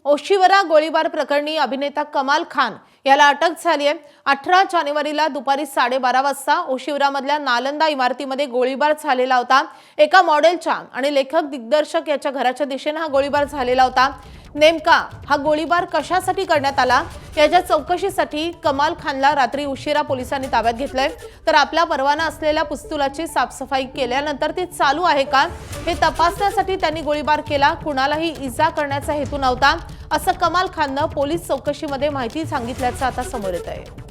ओशिवरा गोळीबार प्रकरणी अभिनेता कमाल खान याला अटक झाली आहे। 18 जानेवारीला दुपारी 12:30 वाजता ओशिवरामधल्या नालंदा इमारतीमध्ये गोळीबार झालेला होता। एका मॉडेलच्या आणि लेखक दिग्दर्शक याच्या घराच्या दिशेने हा गोळीबार झालेला होता। नेमका हा गोळीबार कशासाठी करण्यात आला याच्या चौकशीसाठी कमाल खानला रात्री उशिरा पोलिसांनी ताब्यात घेतलंय। तर आपला परवाना असलेल्या पिस्तुलाची साफसफाई केल्यानंतर ती चालू आहे का हे तपासण्यासाठी त्यांनी गोळीबार केला। कुणालाही इजा करण्याचा हेतू नव्हता असं कमाल खाननं पोलीस चौकशीमध्ये माहिती सांगितल्याचं आता समोर येत आहे।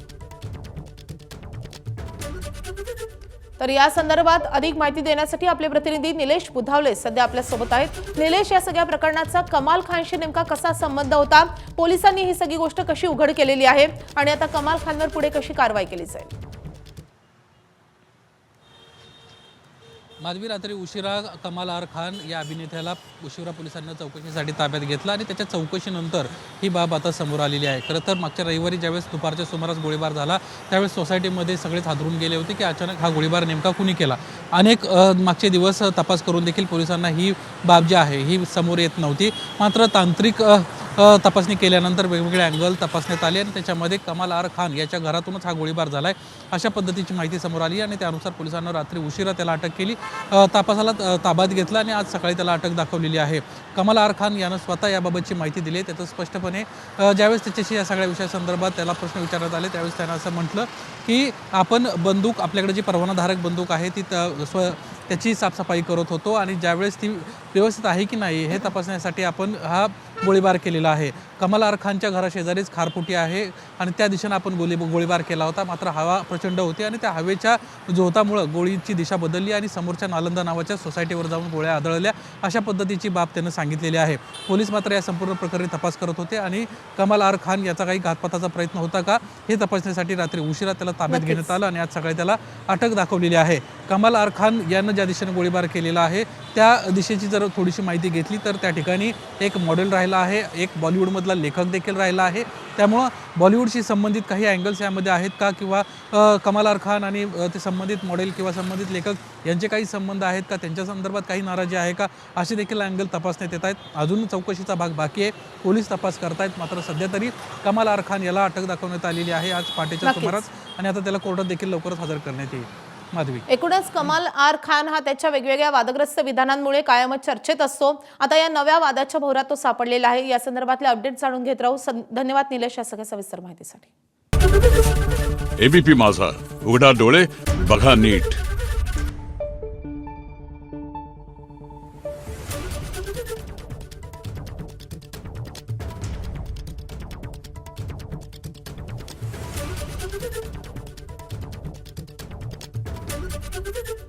तर या संदर्भात अधिक माहिती देण्यासाठी आपले प्रतिनिधी निलेश बुधावले सध्या आपल्या सोबत आहेत। निलेश, या सगळ्या प्रकरणाचा कमाल खानशी नेमका कसा संबंध होता, पोलिसांनी ही सगळी गोष्ट कशी उघड केलेली आहे आणि आता कमाल खानवर पुढे कशी कारवाई केली जाईल? माधवी, रात्री उशिरा कमाल आर खान या अभिनेत्याला उशिरा पोलिसांनी चौकशीसाठी ताब्यात घेतला आणि त्याच्या चौकशीनंतर ही बाब आता समोर आलेली आहे। खरं तर मागच्या रविवारी ज्यावेळेस दुपारच्या सुमारास गोळीबार झाला त्यावेळेस सोसायटीमध्ये सगळेच हादरून गेले होते की अचानक हा गोळीबार नेमका कुणी केला। अनेक मागचे दिवस तपास करून देखील पोलिसांना ही बाब जी आहे ही समोर येत नव्हती। मात्र तांत्रिक तपासणी केल्यानंतर वेगवेगळे अँगल तपासण्यात आले आणि त्याच्यामध्ये कमाल आर खान याच्या घरातूनच हा गोळीबार झालाय अशा पद्धतीची माहिती समोर आली आणि त्यानुसार पोलिसांनी रात्री उशिरा त्याला अटक केली, तपासाला ताब्यात घेतला आणि आज सकाळी त्याला अटक दाखवलेली आहे। कमाल आर खान यानं स्वतः याबाबतची माहिती दिली। त्याचं स्पष्टपणे ज्यावेळेस त्याच्याशी या सगळ्या विषयासंदर्भात त्याला प्रश्न विचारण्यात आले त्यावेळेस त्यानं असं म्हटलं की आपण बंदूक, आपल्याकडे जी परवानाधारक बंदूक आहे ती त्याची साफसफाई करत होतो आणि ज्यावेळेस ती व्यवस्थित आहे की नाही हे तपासण्यासाठी आपण हा गोळीबार केलेला आहे। कमाल आर खानच्या घराशेजारीच खारपुटी आहे आणि त्या दिशेने आपण गोळीबार केला होता। मात्र हवा प्रचंड होती आणि त्या हवेच्या झोतामुळं गोळीची दिशा बदलली आणि समोरच्या नालंदा नावाच्या सोसायटीवर जाऊन गोळ्या आदळल्या अशा पद्धतीची बाब त्यानं सांगितलेली आहे। पोलीस मात्र या संपूर्ण प्रकरणी तपास करत होते आणि कमाल आर खान याचा काही घातपाताचा प्रयत्न होता का हे तपासण्यासाठी रात्री उशिरा त्याला ताब्यात घेण्यात आलं आणि आज सकाळी त्याला अटक दाखवलेली आहे। कमाल आर खान यानं ज्या दिशेने गोळीबार केलेला आहे त्या दिशेची जर थोडीशी माहिती घेतली तर त्या ठिकाणी एक मॉडेल राहिला आहे, एक बॉलिवूडमधला लेखक देखील राहिला आहे। त्यामुळं बॉलिवूडशी संबंधित काही अँगल्स यामध्ये आहेत का किंवा कमाल आर खान आणि ते संबंधित मॉडेल किंवा संबंधित लेखक यांचे काही संबंध आहेत का, त्यांच्या संदर्भात काही नाराजी आहे का, असे देखील अँगल तपासण्यात येत आहेत। अजून चौकशीचा भाग बाकी आहे, पोलीस तपास करतायत। मात्र सध्या तरी कमाल आर खान याला अटक दाखवण्यात आलेली आहे आज पहाटेच्या सुमारास आणि आता त्याला कोर्टात देखील लवकरच हजर करण्यात येईल। माधवी, एकूणच कमाल आर खान हा त्याच्या वेगवेगळ्या वादग्रस्त विधानांमुळे कायमच चर्चेत असतो। आता या नव्या वादाच्या भोवऱ्यात तो सापडलेला आहे। या संदर्भातले अपडेट जाणून घेत राहू। धन्यवाद निलेश या सगळ्या सविस्तर माहितीसाठी। एबीपी माझा, उघडा डोळे बघा नीट। Thank you.